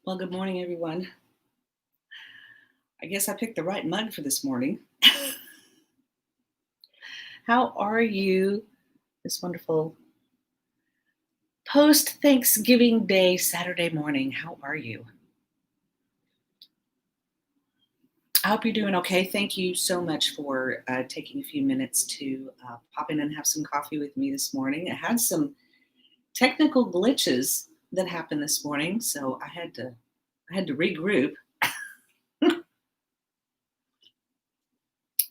Well, good morning, everyone. I guess I picked the right mug for this morning. How are you this wonderful post Thanksgiving Day Saturday morning? How are you? I hope you're doing okay. Thank you so much for taking a few minutes to pop in and have some coffee with me this morning. I had some technical glitches that happened this morning, so I had to regroup.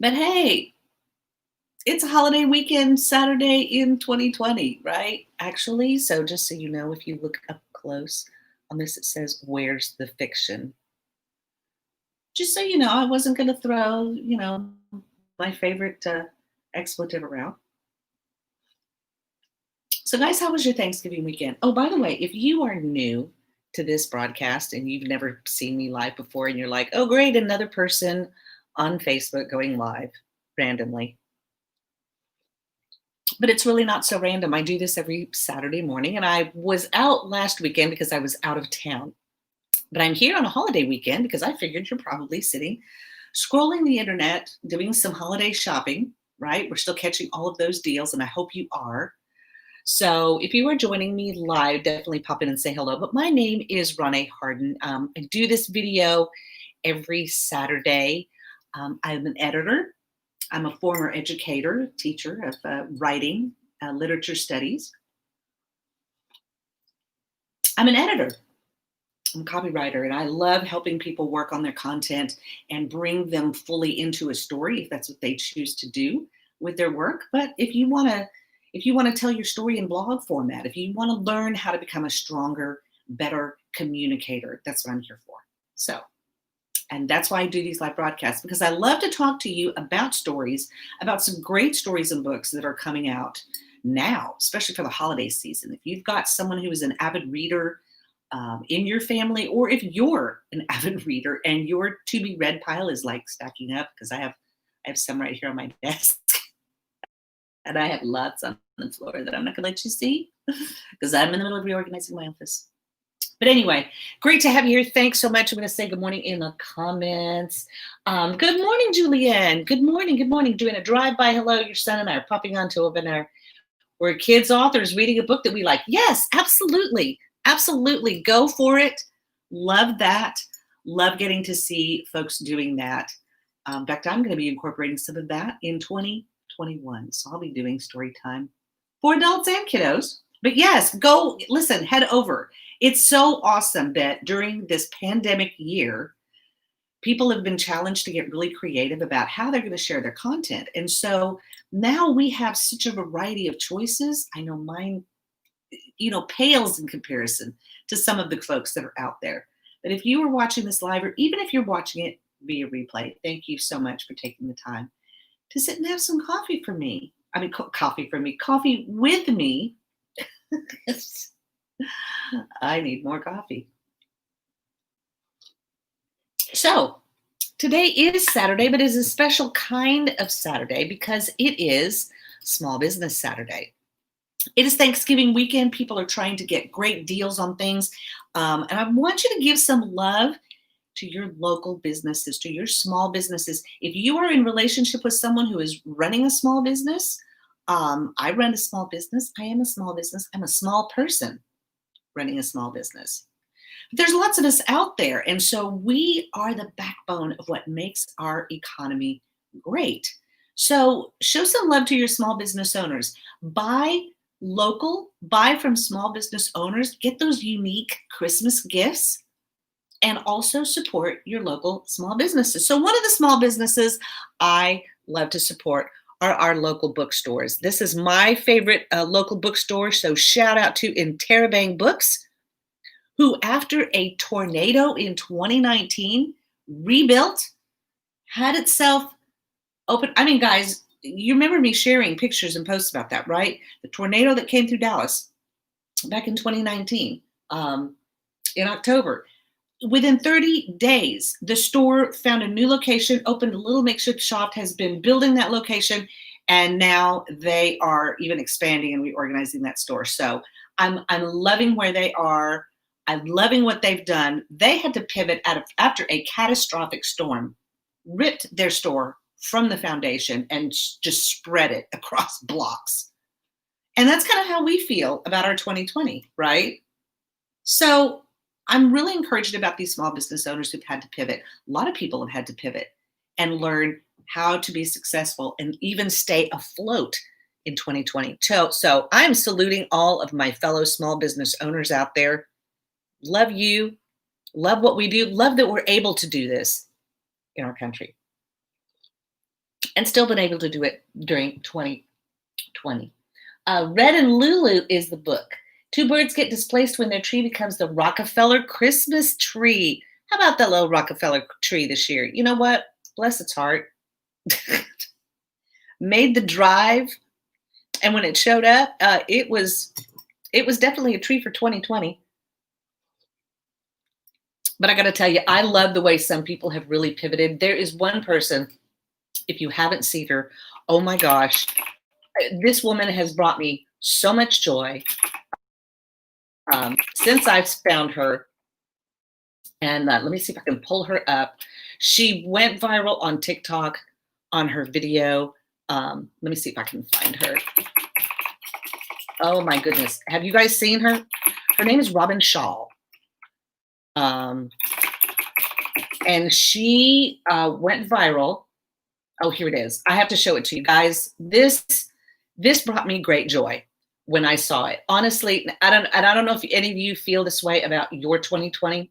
But hey, it's a holiday weekend Saturday in 2020, right? Actually, so just so you know, if you look up close on this, it says, "Where's the fiction?" Just so you know, I wasn't going to throw, my favorite expletive around. So, guys, how was your Thanksgiving weekend? Oh, by the way, if you are new to this broadcast and you've never seen me live before and you're like, oh, great, another person on Facebook going live randomly, but it's really not so random. I do this every Saturday morning, and I was out last weekend because I was out of town. But I'm here on a holiday weekend because I figured you're probably sitting, scrolling the internet, doing some holiday shopping, right? We're still catching all of those deals, and I hope you are. So if you are joining me live, definitely pop in and say hello. But my name is Ronnie Harden. I do this video every Saturday. I'm an editor. I'm a former educator, teacher of writing, literature studies. I'm an editor. I'm a copywriter, and I love helping people work on their content and bring them fully into a story if that's what they choose to do with their work. But if you want to tell your story in blog format, if you want to learn how to become a stronger, better communicator, that's what I'm here for. So, and that's why I do these live broadcasts, because I love to talk to you about stories, about some great stories and books that are coming out now, especially for the holiday season. If you've got someone who is an avid reader in your family, or if you're an avid reader and your to be read pile is like stacking up, because I have some right here on my desk, and I have lots on the floor that I'm not going to let you see because I'm in the middle of reorganizing my office. But anyway, great to have you here. Thanks so much. I'm going to say good morning in the comments. Good morning, Julianne. Good morning. Good morning. Doing a drive-by hello. Your son and I are popping onto a webinar. We're kids authors reading a book that we like. Yes, absolutely. Absolutely. Go for it. Love that. Love getting to see folks doing that. In fact, I'm going to be incorporating some of that in 2021. So I'll be doing story time for adults and kiddos. But yes, go listen, head over. It's so awesome that during this pandemic year, people have been challenged to get really creative about how they're going to share their content. And so now we have such a variety of choices. I know mine, pales in comparison to some of the folks that are out there. But if you are watching this live, or even if you're watching it via replay, thank you so much for taking the time to sit and have some coffee for me. I mean, coffee for me, coffee with me. I need more coffee. So, today is Saturday, but it is a special kind of Saturday because it is Small Business Saturday. It is Thanksgiving weekend. People are trying to get great deals on things. And I want you to give some love to your local businesses, to your small businesses. If you are in relationship with someone who is running a small business, I run a small business. I am a small business. I'm a small person running a small business. There's lots of us out there. And so we are the backbone of what makes our economy great. So show some love to your small business owners. Buy local, buy from small business owners, get those unique Christmas gifts, and also support your local small businesses. So one of the small businesses I love to support are our local bookstores. This is my favorite local bookstore. So shout out to Interabang Books, who after a tornado in 2019 rebuilt, had itself open. I mean, guys, you remember me sharing pictures and posts about that, right? The tornado that came through Dallas back in 2019 in October. Within 30 days, the store found a new location, opened a little makeshift shop, has been building that location, and now they are even expanding and reorganizing that store. So I'm loving where they are. I'm loving what they've done. They had to pivot after a catastrophic storm, ripped their store from the foundation and just spread it across blocks. And that's kind of how we feel about our 2020, right? So I'm really encouraged about these small business owners who've had to pivot. A lot of people have had to pivot and learn how to be successful and even stay afloat in 2020. So I'm saluting all of my fellow small business owners out there. Love you. Love what we do. Love that we're able to do this in our country and still been able to do it during 2020. Red and Lulu is the book. Two birds get displaced when their tree becomes the Rockefeller Christmas tree. How about that little Rockefeller tree this year? You know what? Bless its heart. Made the drive. And when it showed up, it was definitely a tree for 2020. But I got to tell you, I love the way some people have really pivoted. There is one person, if you haven't seen her, oh my gosh, this woman has brought me so much joy since I've found her. And let me see if I can pull her up. She went viral on TikTok on her video. Let me see if I can find her. Oh my goodness. Have you guys seen her? Her name is Robin Shaw. And she went viral. Oh, here it is. I have to show it to you guys. This brought me great joy when I saw it. Honestly, I don't know if any of you feel this way about your 2020.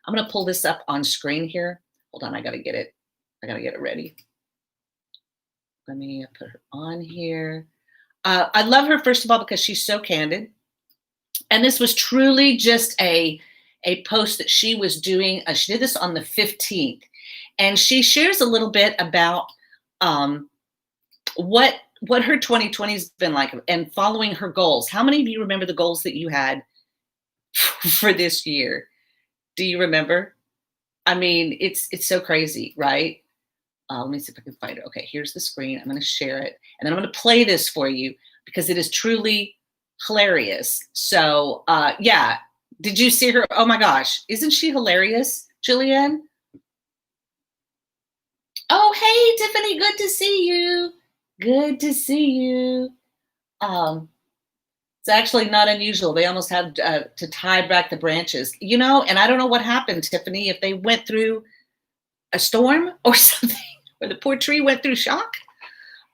I'm going to pull this up on screen here. Hold on, I got to get it. I got to get it ready. Let me put her on here. I love her, first of all, because she's so candid. And this was truly just a post that she was doing. She did this on the 15th. And she shares a little bit about what her 2020 has been like and following her goals. How many of you remember the goals that you had for this year? Do you remember? I mean, it's so crazy, right? Let me see if I can find it. Okay, here's the screen. I'm going to share it. And then I'm going to play this for you because it is truly hilarious. So, yeah. Did you see her? Oh, my gosh. Isn't she hilarious, Jillian? Oh, hey, Tiffany. Good to see you. Good to see you. It's actually not unusual. They almost had to tie back the branches, you know, and I don't know what happened, Tiffany, if they went through a storm or something, or the poor tree went through shock.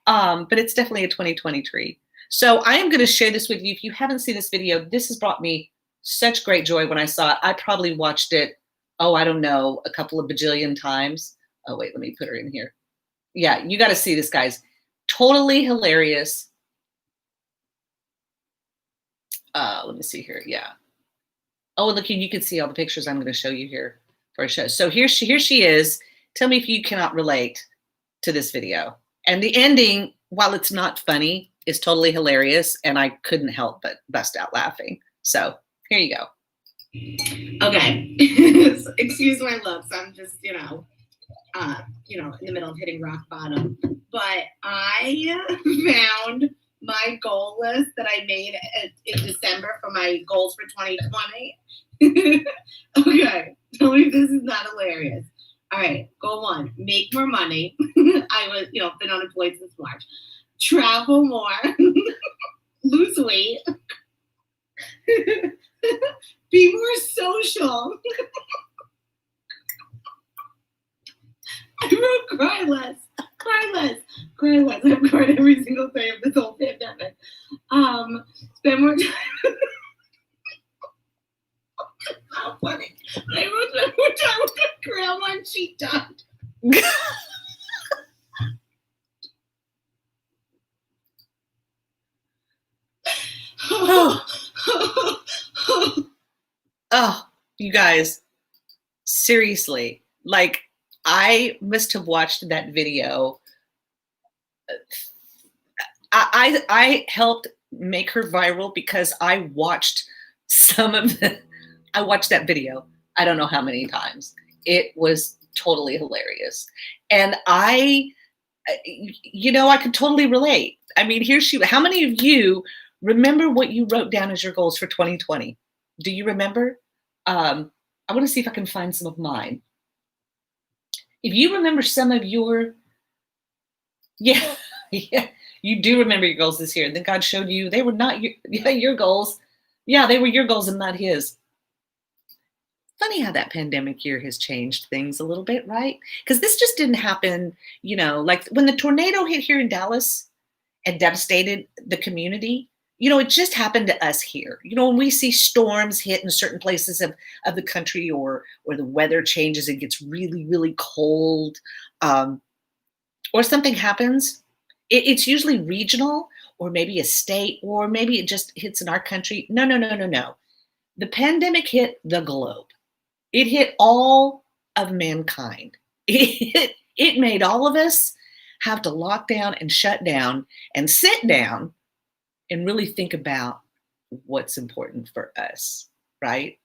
But it's definitely a 2020 tree. So I am going to share this with you. If you haven't seen this video, this has brought me such great joy when I saw it. I probably watched it, I don't know, a couple of bajillion times. Oh, wait, let me put her in here. Yeah, you got to see this, guys. Totally hilarious. Let me see here. Yeah. Oh, look, you can see all the pictures I'm going to show you here for a show. So here she is. Tell me if you cannot relate to this video. And the ending, while it's not funny, is totally hilarious. And I couldn't help but bust out laughing. So here you go. Okay. Excuse my looks. I'm just, in the middle of hitting rock bottom. But I found my goal list that I made in December for my goals for 2020. Okay. Tell me if this is not hilarious. All right. Goal 1, make more money. I was, been unemployed since March. Travel more. Lose weight. Be more social. I wrote cry less. Cry less. Cry less. I've cried every single day of this whole pandemic. Spend more time. How funny. I wrote spend more time with grandma and she died. Oh, you guys, seriously, like I must have watched that video. I helped make her viral because I watched I watched that video. I don't know how many times. It was totally hilarious. And I could totally relate. I mean, how many of you remember what you wrote down as your goals for 2020? Do you remember? I want to see if I can find some of mine. If you remember some of your, yeah, yeah, you do remember your goals this year. Then God showed you they were not your, yeah, your goals. Yeah, they were your goals and not his. Funny how that pandemic year has changed things a little bit, right? Because this just didn't happen, like when the tornado hit here in Dallas and devastated the community, it just happened to us here. When we see storms hit in certain places of the country, or the weather changes, it gets really, really cold, um, or something happens, it's usually regional, or maybe a state, or maybe it just hits in our country. No, no, no, no, no. The pandemic hit the globe. It hit all of mankind. It made all of us have to lock down and shut down and sit down and really think about what's important for us, right?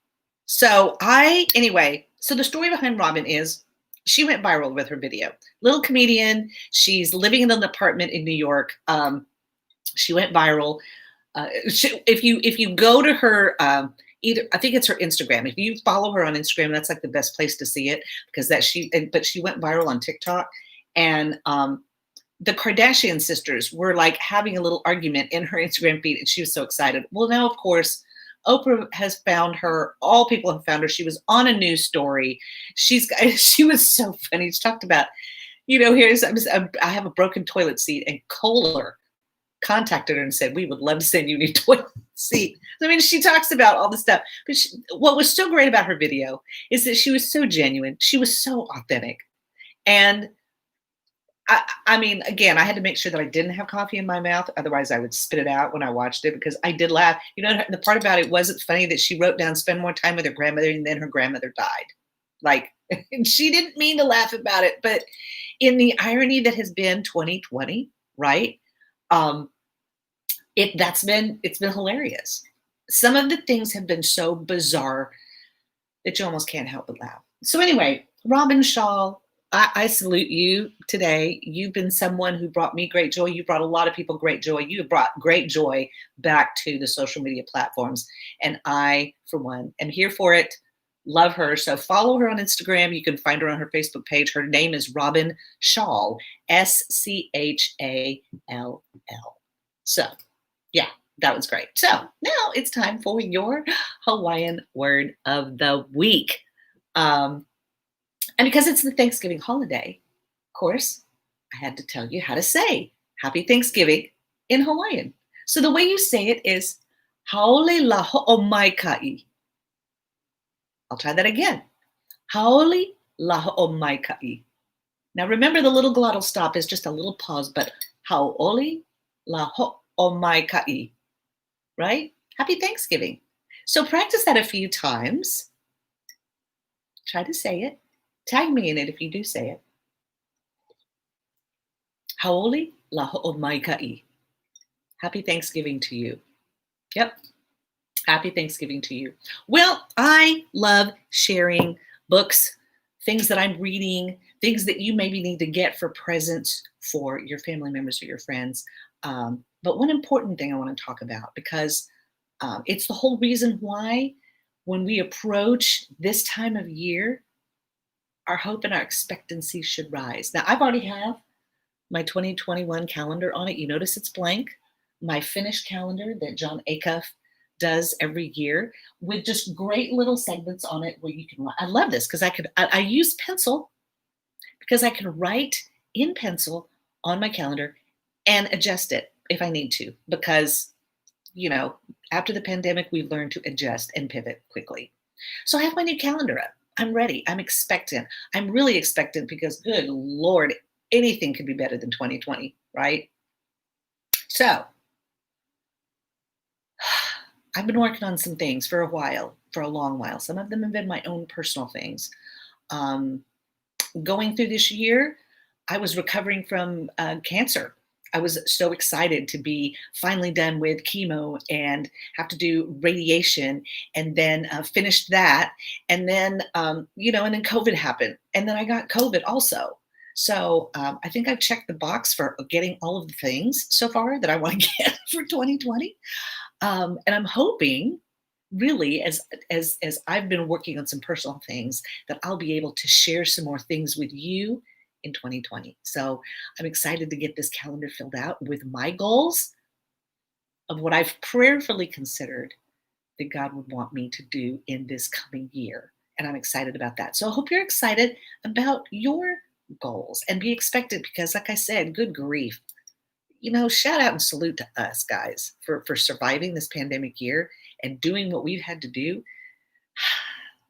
Anyway, so the story behind Robin is she went viral with her video. Little comedian, she's living in an apartment in New York. She went viral. If you go to her, either I think it's her Instagram. If you follow her on Instagram, that's like the best place to see it, because but she went viral on TikTok, and the Kardashian sisters were like having a little argument in her Instagram feed, and she was so excited. Well, now of course, Oprah has found her. All people have found her. She was on a news story. She was so funny. She talked about, I have a broken toilet seat, and Kohler contacted her and said, we would love to send you a new toilet seat. I mean, she talks about all this stuff. But what was so great about her video is that she was so genuine. She was so authentic. And I mean, again, I had to make sure that I didn't have coffee in my mouth. Otherwise, I would spit it out when I watched it, because I did laugh. The part about it wasn't funny that she wrote down, spend more time with her grandmother, and then her grandmother died. Like, she didn't mean to laugh about it. But in the irony that has been 2020, right? It's been hilarious. Some of the things have been so bizarre that you almost can't help but laugh. So anyway, Robin Shaw, I salute you today. You've been someone who brought me great joy. You brought a lot of people great joy. You have brought great joy back to the social media platforms. And I, for one, am here for it. Love her. So follow her on Instagram. You can find her on her Facebook page. Her name is Robin Schall, Schall. So yeah, that was great. So now it's time for your Hawaiian word of the week. And because it's the Thanksgiving holiday, of course, I had to tell you how to say Happy Thanksgiving in Hawaiian. So the way you say it is Haole la ho'omaikai. I'll try that again. Haole la ho'omaikai. Now remember, the little glottal stop is just a little pause, but Haole la ho'omaikai, right? Happy Thanksgiving. So practice that a few times. Try to say it. Tag me in it if you do say it. Haole la ho'omaikai. Happy Thanksgiving to you. Yep. Happy Thanksgiving to you. Well, I love sharing books, things that I'm reading, things that you maybe need to get for presents for your family members or your friends. But one important thing I want to talk about, because it's the whole reason why when we approach this time of year, our hope and our expectancy should rise. Now, I've already have my 2021 calendar on it. You notice it's blank. My finished calendar that John Acuff does every year, with just great little segments on it where you can. I love this because I use pencil, because I can write in pencil on my calendar and adjust it if I need to. Because after the pandemic, we've learned to adjust and pivot quickly. So I have my new calendar up. I'm ready. I'm expectant. I'm really expectant because, good Lord, anything could be better than 2020, right? So I've been working on some things for a long while. Some of them have been my own personal things. Going through this year, I was recovering from cancer. I was so excited to be finally done with chemo and have to do radiation, and then finished that. And then, and then COVID happened, and then I got COVID also. So I think I've checked the box for getting all of the things so far that I want to get for 2020. And I'm hoping really, as I've been working on some personal things, that I'll be able to share some more things with you in 2020. So I'm excited to get this calendar filled out with my goals of what I've prayerfully considered that God would want me to do in this coming year. And I'm excited about that. So I hope you're excited about your goals and be expectant because, like I said, good grief. Shout out and salute to us guys for surviving this pandemic year and doing what we've had to do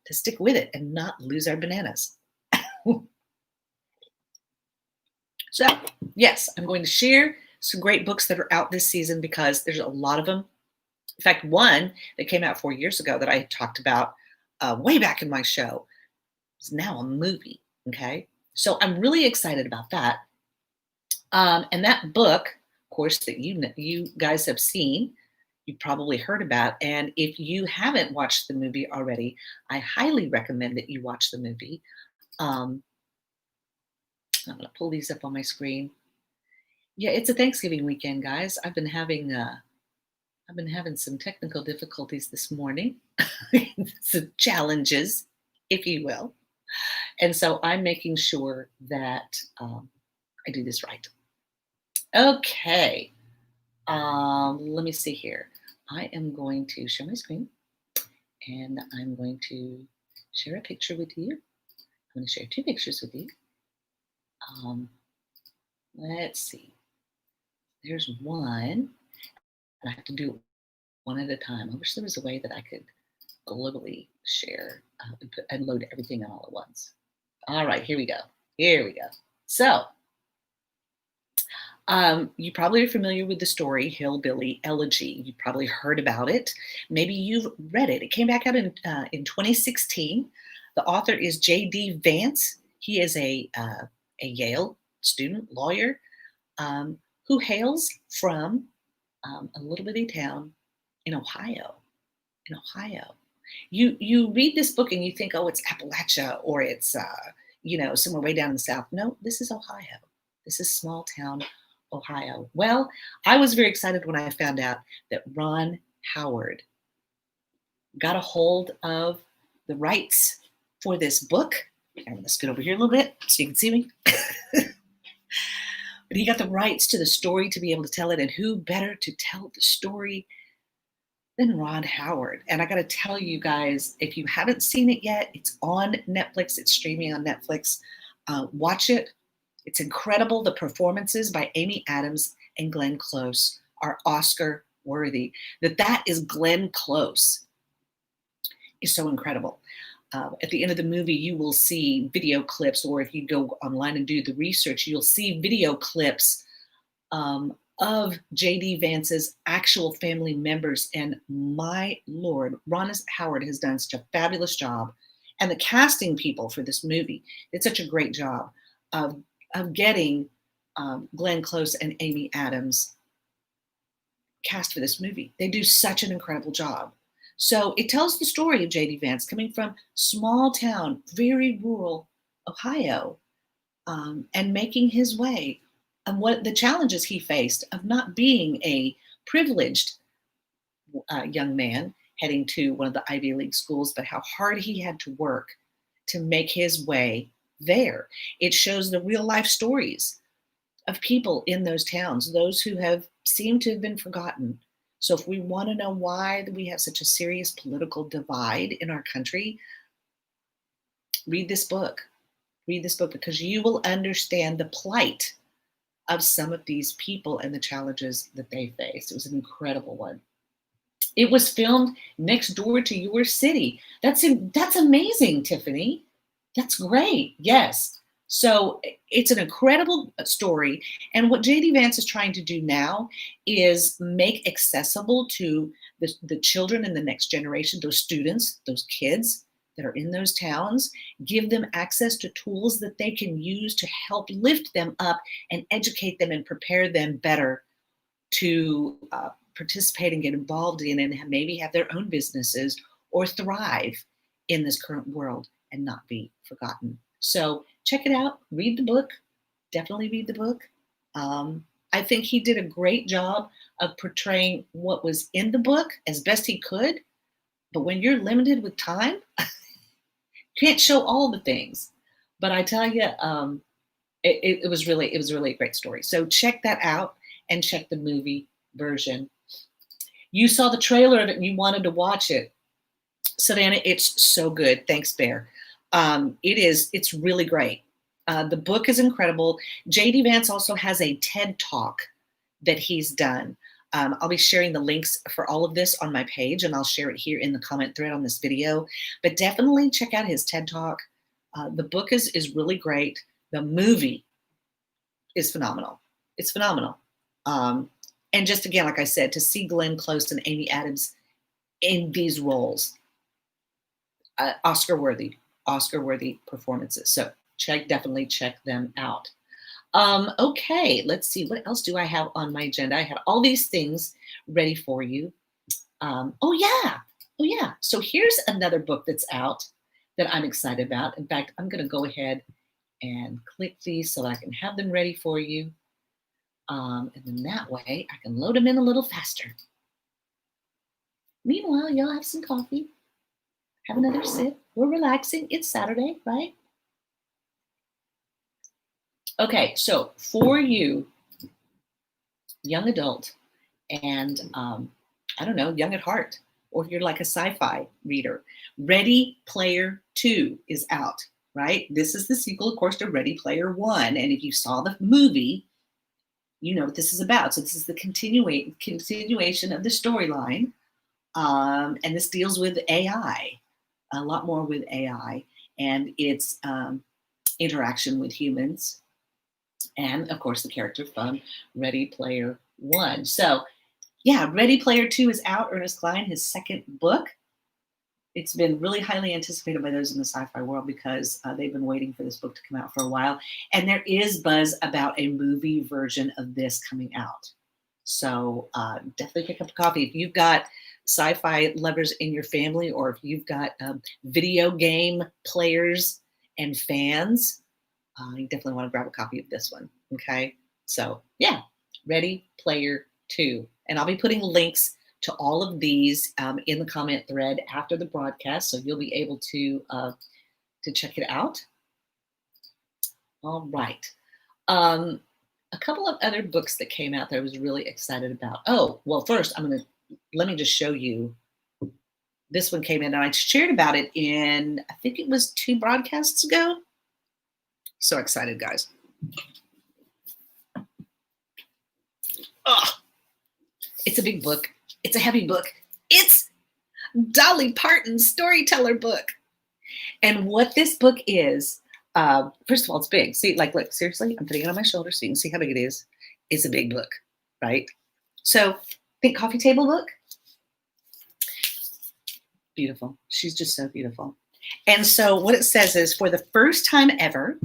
to stick with it and not lose our bananas. So, yes, I'm going to share some great books that are out this season because there's a lot of them. In fact, one that came out 4 years ago that I talked about way back in my show is now a movie. Okay. So I'm really excited about that. And that book, of course, that you guys have seen, you've probably heard about. And if you haven't watched the movie already, I highly recommend that you watch the movie. I'm going to pull these up on my screen. Yeah, it's a Thanksgiving weekend, guys. I've been having some technical difficulties this morning, some challenges, if you will. And so I'm making sure that I do this right. Okay. Let me see here. I am going to share my screen and I'm going to share a picture with you. I'm going to share two pictures with you. Let's see. There's one. I have to do one at a time. I wish there was a way that I could globally share and load everything in all at once. All right, here we go. Here we go. So, you probably are familiar with the story Hillbilly Elegy. You probably heard about it. Maybe you've read it. It came back out in 2016. The author is J.D. Vance. He is a Yale student, lawyer, who hails from a little bitty town in Ohio. You read this book and you think, oh, it's Appalachia or it's somewhere way down in the South. No, this is Ohio. This is small town Ohio. Well, I was very excited when I found out that Ron Howard got a hold of the rights for this book. I'm going to scoot over here a little bit so you can see me. But he got the rights to the story to be able to tell it, and who better to tell the story than Ron Howard? And I got to tell you guys, if you haven't seen it yet, it's on Netflix. It's streaming on Netflix. Watch it. It's incredible. The performances by Amy Adams and Glenn Close are Oscar worthy. That is Glenn Close is so incredible. At the end of the movie, you will see video clips, or if you go online and do the research, you'll see video clips of J.D. Vance's actual family members. And my Lord, Ron Howard has done such a fabulous job. And the casting people for this movie did such a great job of getting Glenn Close and Amy Adams cast for this movie. They do such an incredible job. So it tells the story of J.D. Vance coming from small town, very rural Ohio, and making his way, and what the challenges he faced of not being a privileged young man heading to one of the Ivy League schools, but how hard he had to work to make his way there. It shows the real life stories of people in those towns, those who have seemed to have been forgotten. So if we want to know why we have such a serious political divide in our country, read this book. Read this book because you will understand the plight of some of these people and the challenges that they face. It was an incredible one. It was filmed next door to your city. That's amazing, Tiffany. That's great. Yes. So it's an incredible story. And what J.D. Vance is trying to do now is make accessible to the children in the next generation, those students, those kids that are in those towns, give them access to tools that they can use to help lift them up and educate them and prepare them better to participate and get involved in and maybe have their own businesses or thrive in this current world and not be forgotten. So check it out. Read the book. Definitely read the book. I think he did a great job of portraying what was in the book as best he could, But when you're limited with time, you can't show all the things. But I tell you, it was really a great story. So check that out and check the movie version. You saw the trailer of it and you wanted to watch it. Savannah, it's so good. Thanks, Bear. It's really great. The book is incredible. JD Vance also has a TED Talk that he's done. I'll be sharing the links for all of this on my page, and I'll share it here in the comment thread on this video. But definitely check out his TED Talk. The book is really great. The movie is phenomenal. It's phenomenal. And just again, like I said, to see Glenn Close and Amy Adams in these roles, Oscar-worthy performances. So definitely check them out. Okay, let's see. What else do I have on my agenda? I have all these things ready for you. Oh yeah. So here's another book that's out that I'm excited about. In fact, I'm going to go ahead and click these so I can have them ready for you. And then that way I can load them in a little faster. Meanwhile, y'all have some coffee. Have another sip. We're relaxing. It's Saturday, right? Okay, so for you, young adult, and I don't know, young at heart, or if you're like a sci-fi reader, Ready Player 2 is out, right? This is the sequel, of course, to Ready Player 1. And if you saw the movie, you know what this is about. So this is the continuation of the storyline. And this deals with AI, a lot more with AI and its interaction with humans. And of course, the character from Ready Player 1. So yeah, Ready Player 2 is out. Ernest Cline, his second book. It's been really highly anticipated by those in the sci-fi world because they've been waiting for this book to come out for a while. And there is buzz about a movie version of this coming out. So definitely pick up a copy. If you've got sci-fi lovers in your family, or if you've got video game players and fans, you definitely want to grab a copy of this one. Okay. So yeah, Ready Player 2. And I'll be putting links to all of these in the comment thread after the broadcast, so you'll be able to check it out. All right. A couple of other books that came out that I was really excited about. Oh, well, first let me just show you. This one came in and I shared about it in, I think it was 2 broadcasts ago. So excited, guys. Oh, it's a big book. It's a heavy book. It's Dolly Parton's storyteller book. And what this book is, first of all, it's big. See, look, seriously, I'm putting it on my shoulder so you can see how big it is. It's a big book, right? So think coffee table book. Beautiful. She's just so beautiful. And so what it says is, for the first time ever,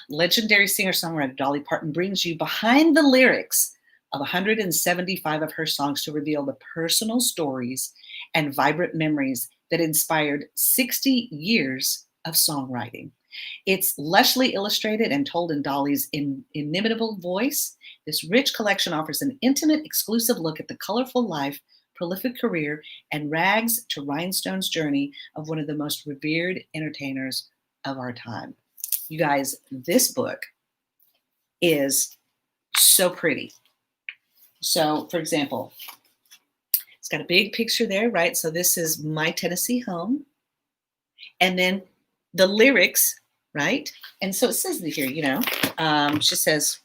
legendary singer-songwriter Dolly Parton brings you behind the lyrics of 175 of her songs to reveal the personal stories and vibrant memories that inspired 60 years of songwriting. It's lushly illustrated and told in Dolly's inimitable voice. This rich collection offers an intimate, exclusive look at the colorful life, prolific career, and rags to rhinestones journey of one of the most revered entertainers of our time. You guys, this book is so pretty. So, for example, it's got a big picture there, right? So this is My Tennessee Home. And then the lyrics, right? And so it says here, she says,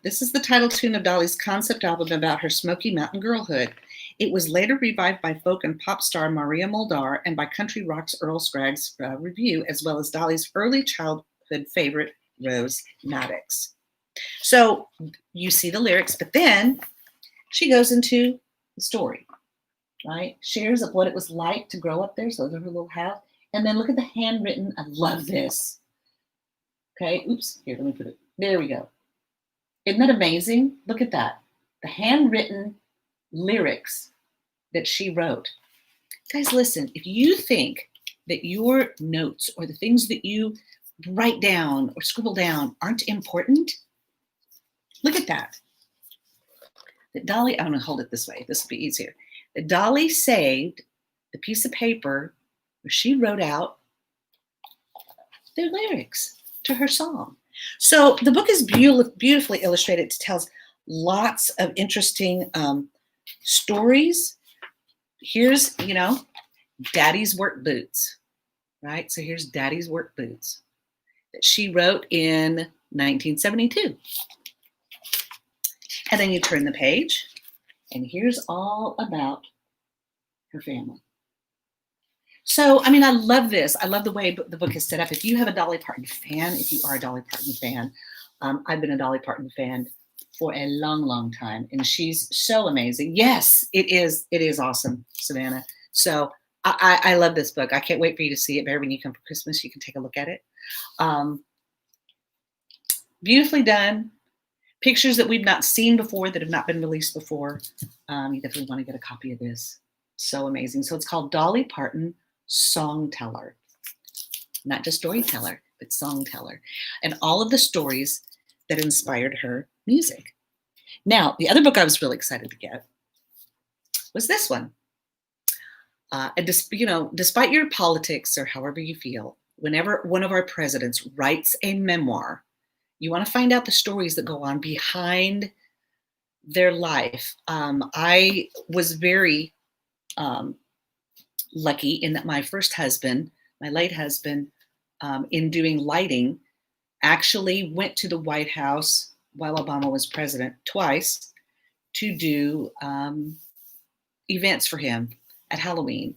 this is the title tune of Dolly's concept album about her Smoky Mountain girlhood. It was later revived by folk and pop star Maria Muldaur and by country rock's Earl Scraggs Review, as well as Dolly's early childhood favorite, Rose Maddox. So you see the lyrics, but then she goes into the story, right? Shares of what it was like to grow up there. So her little house. And then look at the handwritten. I love this. Okay. Oops. Here, let me put it. There we go. Isn't that amazing? Look at that. The handwritten lyrics that she wrote. Guys, listen, if you think that your notes or the things that you write down or scribble down aren't important, look at that. That Dolly, I'm going to hold it this way. This will be easier. that Dolly saved the piece of paper where she wrote out the lyrics to her song. So the book is beautifully illustrated. It tells lots of interesting stories. Here's, Daddy's Work Boots, right? So here's Daddy's Work Boots that she wrote in 1972. And then you turn the page, and here's all about her family. So, I love this. I love the way the book is set up. If you have a Dolly Parton fan, if you are a Dolly Parton fan, I've been a Dolly Parton fan for a long, long time, and she's so amazing. Yes, it is awesome, Savannah. So I love this book. I can't wait for you to see it. Bear, when you come for Christmas, you can take a look at it. Beautifully done. Pictures that we've not seen before, that have not been released before. You definitely want to get a copy of this. So amazing. So it's called Dolly Parton Songteller. Not just storyteller, but songteller. And all of the stories that inspired her music. Now, the other book I was really excited to get was this one. And despite your politics or however you feel, whenever one of our presidents writes a memoir, you want to find out the stories that go on behind their life. I was very lucky in that my first husband, my late husband, in doing lighting, actually went to the White House while Obama was president twice to do events for him at Halloween.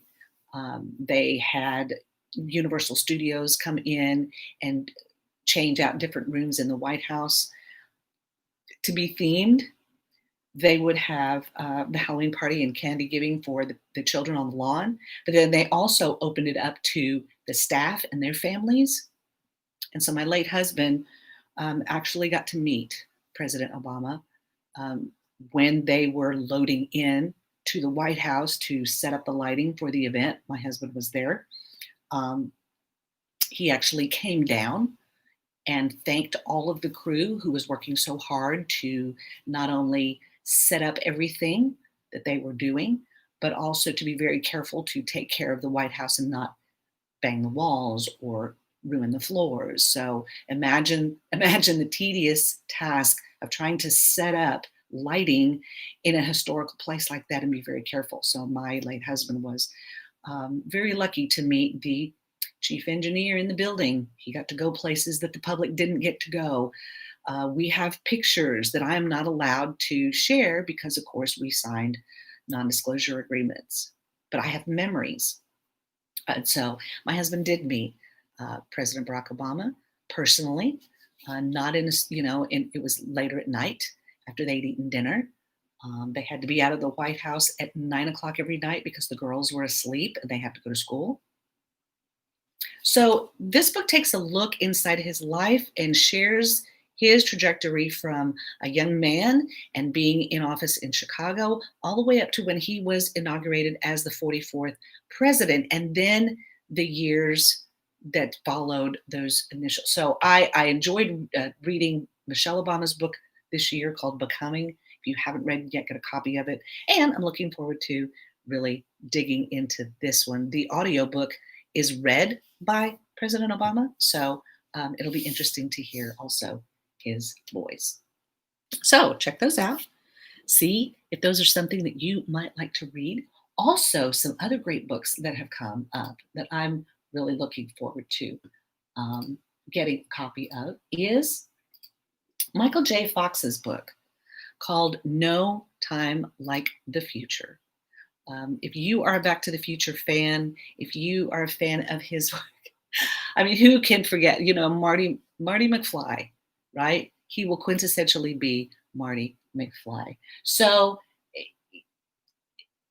They had Universal Studios come in and change out different rooms in the White House to be themed. They would have the Halloween party and candy giving for the children on the lawn, but then they also opened it up to the staff and their families. And so my late husband actually got to meet President Obama when they were loading in to the White House to set up the lighting for the event. My husband was there. He actually came down and thanked all of the crew who was working so hard to not only set up everything that they were doing, but also to be very careful to take care of the White House and not bang the walls or ruin the floors. So imagine the tedious task of trying to set up lighting in a historical place like that and be very careful. So my late husband was very lucky to meet the chief engineer in the building. He got to go places that the public didn't get to go. We have pictures that I am not allowed to share because, of course, we signed non-disclosure agreements. But I have memories. So my husband did meet President Barack Obama personally, not in it was later at night after they'd eaten dinner. They had to be out of the White House at 9 o'clock every night because the girls were asleep and they had to go to school. So this book takes a look inside his life and shares his trajectory from a young man and being in office in Chicago all the way up to when he was inaugurated as the 44th president, and then the years that followed those initial. So I enjoyed reading Michelle Obama's book this year called Becoming. If you haven't read it yet, get a copy of it. And I'm looking forward to really digging into this one. The audiobook is read by President Obama, so it'll be interesting to hear also his voice. So check those out. See if those are something that you might like to read. Also, some other great books that have come up that I'm really looking forward to getting a copy of is Michael J. Fox's book called No Time Like the Future. If you are a Back to the Future fan, if you are a fan of his work, who can forget, Marty McFly, right? He will quintessentially be Marty McFly. So,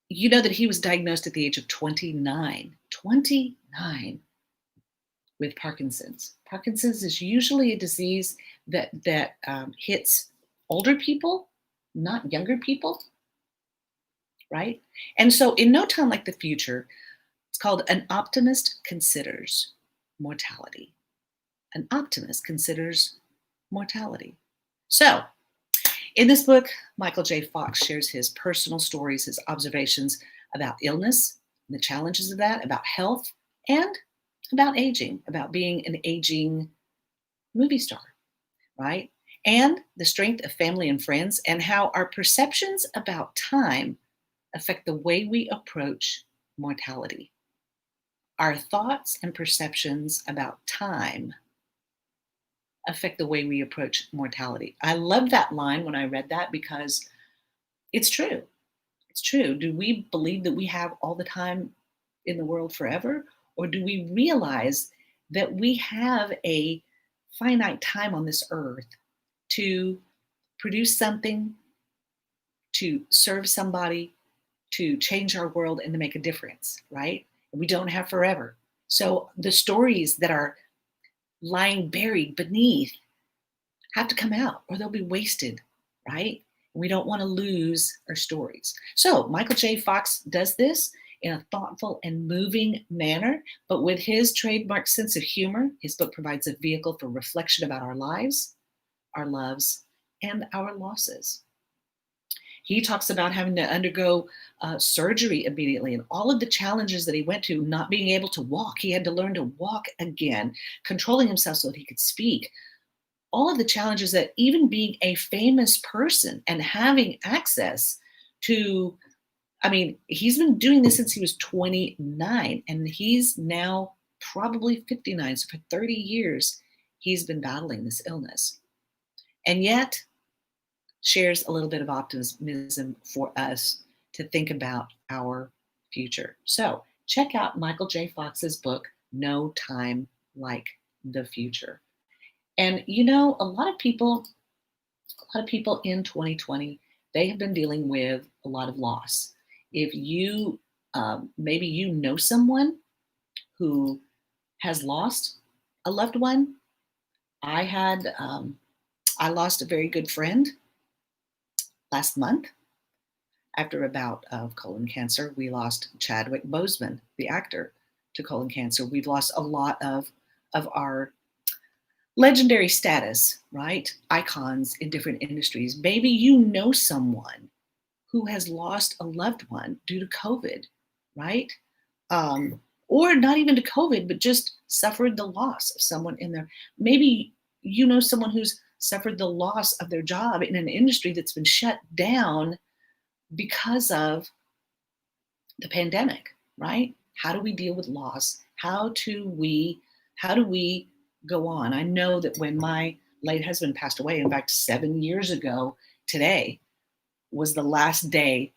you know that he was diagnosed at the age of 29 with Parkinson's. Parkinson's is usually a disease that hits older people, not younger people, right? And so in No Time Like the Future, it's called An Optimist Considers Mortality. An optimist considers mortality. So In this book, Michael J. Fox shares his personal stories, his observations about illness, and the challenges of that, about health, and about aging, about being an aging movie star, right? And the strength of family and friends, and how our perceptions about time affect the way we approach mortality. Our thoughts and perceptions about time affect the way we approach mortality. I love that line when I read that because it's true. It's true. Do we believe that we have all the time in the world forever? Or do we realize that we have a finite time on this earth to produce something, to serve somebody, to change our world, and to make a difference, right? We don't have forever. So the stories that are lying buried beneath have to come out or they'll be wasted, right? We don't want to lose our stories. So Michael J. Fox does this in a thoughtful and moving manner, but with his trademark sense of humor. His book provides a vehicle for reflection about our lives, our loves, and our losses. He talks about having to undergo surgery immediately and all of the challenges that he went to, not being able to walk. He had to learn to walk again, controlling himself so that he could speak. All of the challenges that even being a famous person and having access to, I mean, he's been doing this since he was 29 and he's now probably 59. So for 30 years, he's been battling this illness. And yet, shares a little bit of optimism for us to think about our future. So check out Michael J. Fox's book, No Time Like the Future. And you know, a lot of people in 2020, they have been dealing with a lot of loss. If you maybe you know someone who has lost a loved one. I lost a very good friend last month after a bout of colon cancer. We lost Chadwick Boseman, the actor, to colon cancer. We've lost a lot of our legendary status, right? Icons in different industries. Maybe you know someone who has lost a loved one due to COVID, right? Or not even to COVID, but just suffered the loss of someone in there. Maybe you know someone who's suffered the loss of their job in an industry that's been shut down because of the pandemic, right? How do we deal with loss? How do we go on? I know that when my late husband passed away, in fact, 7 years ago today was the last day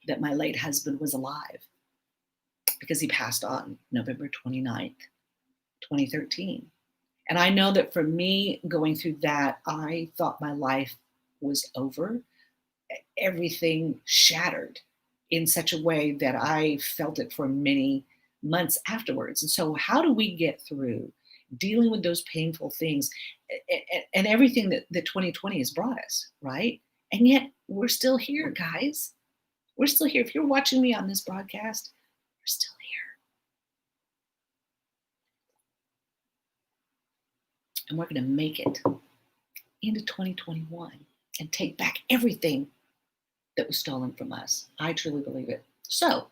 that my late husband was alive because he passed on November 29th, 2013. And I know that for me going through that, I thought my life was over. Everything shattered in such a way that I felt it for many months afterwards. And so how do we get through dealing with those painful things and everything that 2020 has brought us, right? And yet we're still here, guys. We're still here. If you're watching me on this broadcast, we're still here. And we're going to make it into 2021 and take back everything that was stolen from us. I truly believe it. So,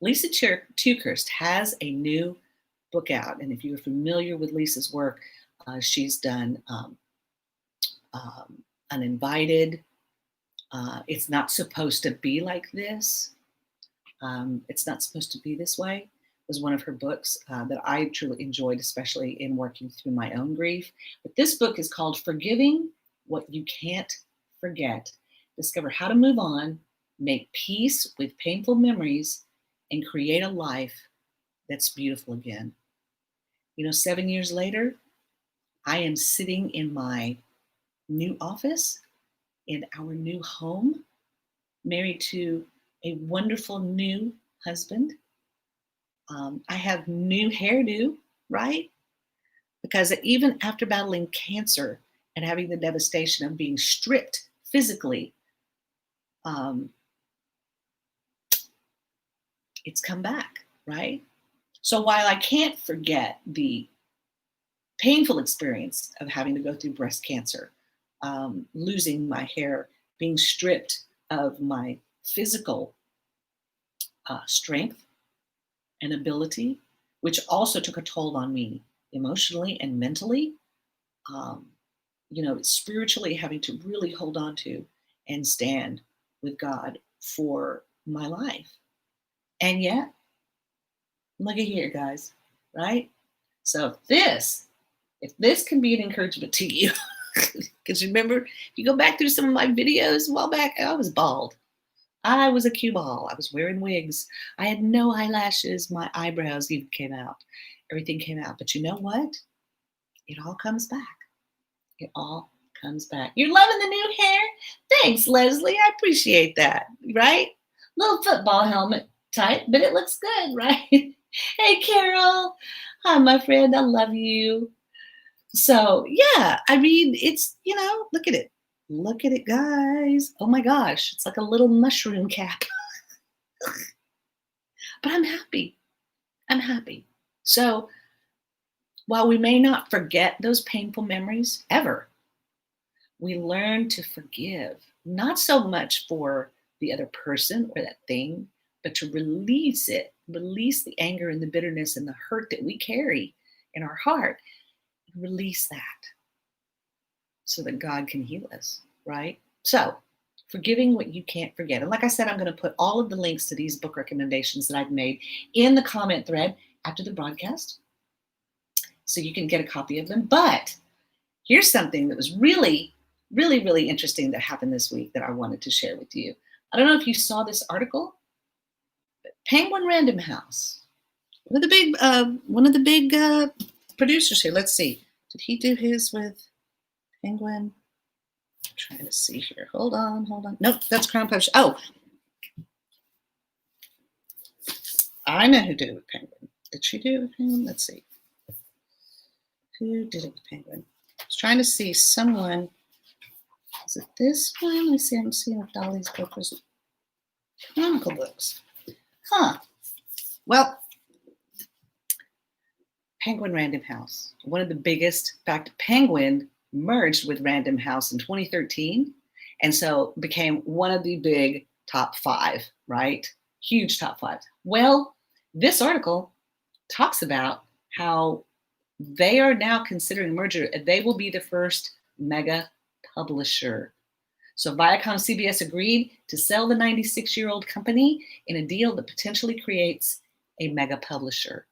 Lisa TerKeurst has a new book out. And if you're familiar with Lisa's work, she's done Uninvited. It's Not Supposed to Be Like This. It's Not Supposed to Be This Way was one of her books that I truly enjoyed, especially in working through my own grief. But this book is called Forgiving What You Can't Forget. Discover how to move on, make peace with painful memories, and create a life that's beautiful again. You know, 7 years later, I am sitting in my new office in our new home, married to a wonderful new husband. I have new hairdo, right? Because even after battling cancer and having the devastation of being stripped physically, it's come back, right? So while I can't forget the painful experience of having to go through breast cancer, losing my hair, being stripped of my physical strength and ability, which also took a toll on me emotionally and mentally. Um, spiritually having to really hold on to and stand with God for my life. And yet, look at here, guys, right? So if this can be an encouragement to you, because remember, if you go back through some of my videos a while back, I was bald. I was a cue ball. I was wearing wigs. I had no eyelashes. My eyebrows even came out. Everything came out. But you know what? It all comes back. It all comes back. You're loving the new hair? Thanks, Leslie. I appreciate that. Right? Little football helmet type, but it looks good, right? Hey, Carol. Hi, my friend. I love you. So, yeah, I mean, it's, look at it. Look at it, guys. Oh my gosh. It's like a little mushroom cap. But I'm happy. I'm happy. So, while we may not forget those painful memories ever, we learn to forgive, not so much for the other person or that thing, but to release it, release the anger and the bitterness and the hurt that we carry in our heart, release that so that God can heal us, right? So, forgiving what you can't forget. And like I said, I'm going to put all of the links to these book recommendations that I've made in the comment thread after the broadcast, so you can get a copy of them. But here's something that was really, really, really interesting that happened this week that I wanted to share with you. I don't know if you saw this article, but Penguin Random House, one of the big producers here. Let's see. Did he do his with Penguin? I'm trying to see here. Hold on. Nope, that's Crown Publishing. Oh, I know who did it with Penguin. Did she do it with Penguin? Let's see. Who did it with Penguin? I was trying to see someone. Is it this one? Let me see. I'm seeing if Dolly's book was Chronicle Books. Huh. Well, Penguin Random House, one of the biggest. In fact, Penguin merged with Random House in 2013, and so became one of the big top 5, right? Huge top 5. Well, this article talks about how they are now considering merger. They will be the first mega publisher. So Viacom CBS agreed to sell the 96-year-old company in a deal that potentially creates a mega publisher.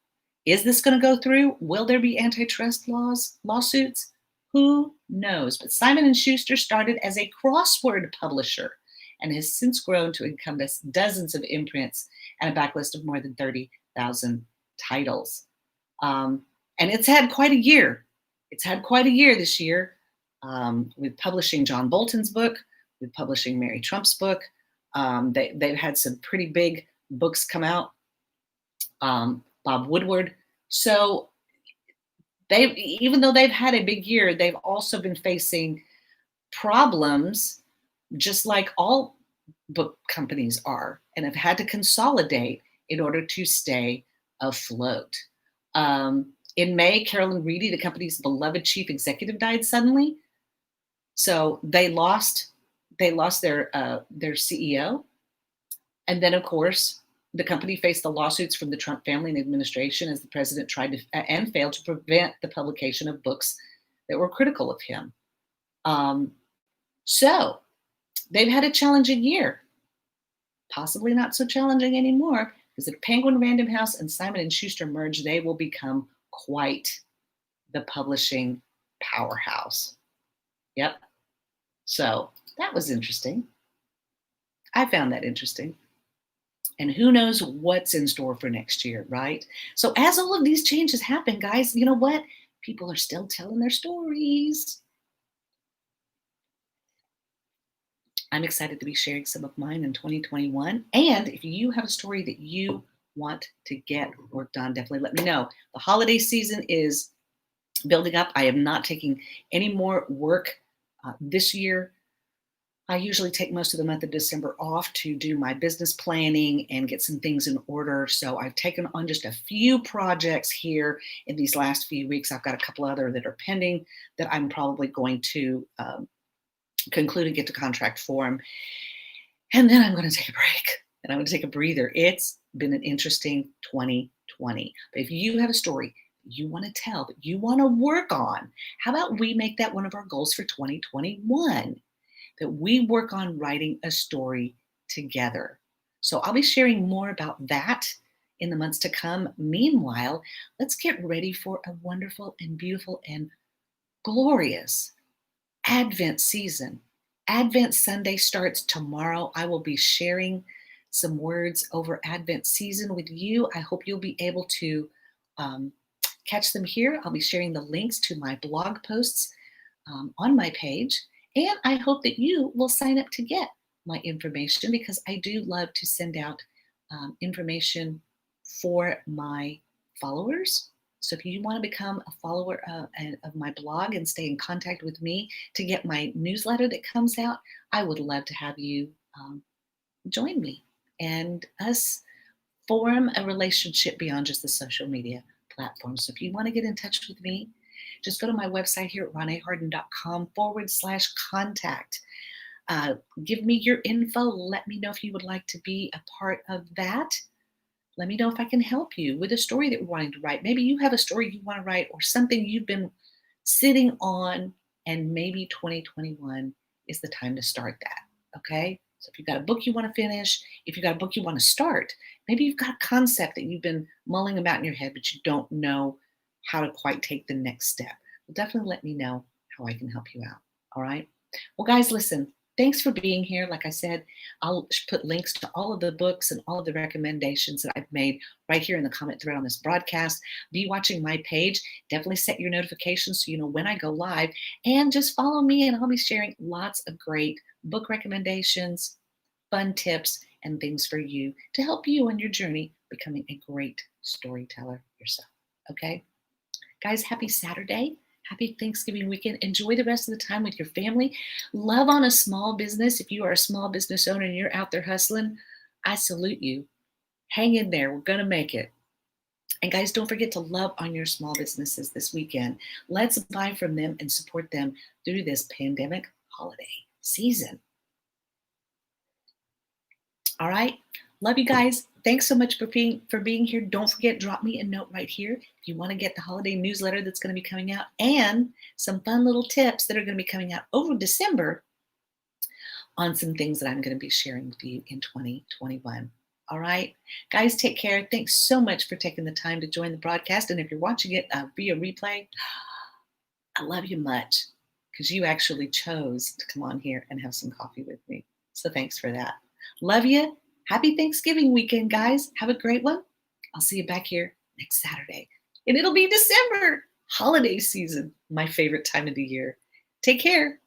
Is this going to go through? Will there be antitrust lawsuits? Who knows? But Simon & Schuster started as a crossword publisher and has since grown to encompass dozens of imprints and a backlist of more than 30,000 titles. And it's had quite a year. It's had quite a year this year, with publishing John Bolton's book, with publishing Mary Trump's book. They've had some pretty big books come out. Bob Woodward. So even though they've had a big year, they've also been facing problems, just like all book companies are, and have had to consolidate in order to stay afloat. In May, Carolyn Reedy, the company's beloved chief executive, died suddenly. So they lost their CEO. And then, of course, the company faced the lawsuits from the Trump family and administration as the president tried to and failed to prevent the publication of books that were critical of him. So they've had a challenging year, possibly not so challenging anymore, because if Penguin Random House and Simon & Schuster merge, they will become quite the publishing powerhouse. Yep. So that was interesting. I found that interesting. And who knows what's in store for next year, right? So as all of these changes happen, guys, you know what? People are still telling their stories. I'm excited to be sharing some of mine in 2021. And if you have a story that you want to get worked on, definitely let me know. The holiday season is building up. I am not taking any more work this year. I usually take most of the month of December off to do my business planning and get some things in order. So I've taken on just a few projects here in these last few weeks. I've got a couple other that are pending that I'm probably going to conclude and get to contract form. And then I'm going to take a break and I'm going to take a breather. It's been an interesting 2020. But if you have a story you want to tell, that you want to work on, how about we make that one of our goals for 2021? That we work on writing a story together. So I'll be sharing more about that in the months to come. Meanwhile, let's get ready for a wonderful and beautiful and glorious Advent season. Advent Sunday starts tomorrow. I will be sharing some words over Advent season with you. I hope you'll be able to catch them here. I'll be sharing the links to my blog posts on my page. And I hope that you will sign up to get my information, because I do love to send out information for my followers. So if you want to become a follower of my blog and stay in contact with me to get my newsletter that comes out, I would love to have you join me and us form a relationship beyond just the social media platforms. So if you want to get in touch with me, just go to my website here at RoneHarden.com/contact. Give me your info. Let me know if you would like to be a part of that. Let me know if I can help you with a story that you're wanting to write. Maybe you have a story you want to write or something you've been sitting on, and maybe 2021 is the time to start that. Okay? So if you've got a book you want to finish, if you've got a book you want to start, maybe you've got a concept that you've been mulling about in your head, but you don't know how to quite take the next step. Well, definitely let me know how I can help you out. All right? Well, guys, listen. Thanks for being here. Like I said, I'll put links to all of the books and all of the recommendations that I've made right here in the comment thread on this broadcast. Be watching my page. Definitely set your notifications so you know when I go live. And just follow me, and I'll be sharing lots of great book recommendations, fun tips, and things for you to help you on your journey becoming a great storyteller yourself. Okay? Guys, happy Saturday. Happy Thanksgiving weekend. Enjoy the rest of the time with your family. Love on a small business. If you are a small business owner and you're out there hustling, I salute you. Hang in there. We're going to make it. And guys, don't forget to love on your small businesses this weekend. Let's buy from them and support them through this pandemic holiday season. All right. Love you guys. Thanks so much for being here. Don't forget, drop me a note right here if you want to get the holiday newsletter that's going to be coming out, and some fun little tips that are going to be coming out over December on some things that I'm going to be sharing with you in 2021. All right. Guys, take care. Thanks so much for taking the time to join the broadcast. And if you're watching it via replay, I love you much, because you actually chose to come on here and have some coffee with me. So thanks for that. Love you. Happy Thanksgiving weekend, guys. Have a great one. I'll see you back here next Saturday. And it'll be December, holiday season, my favorite time of the year. Take care.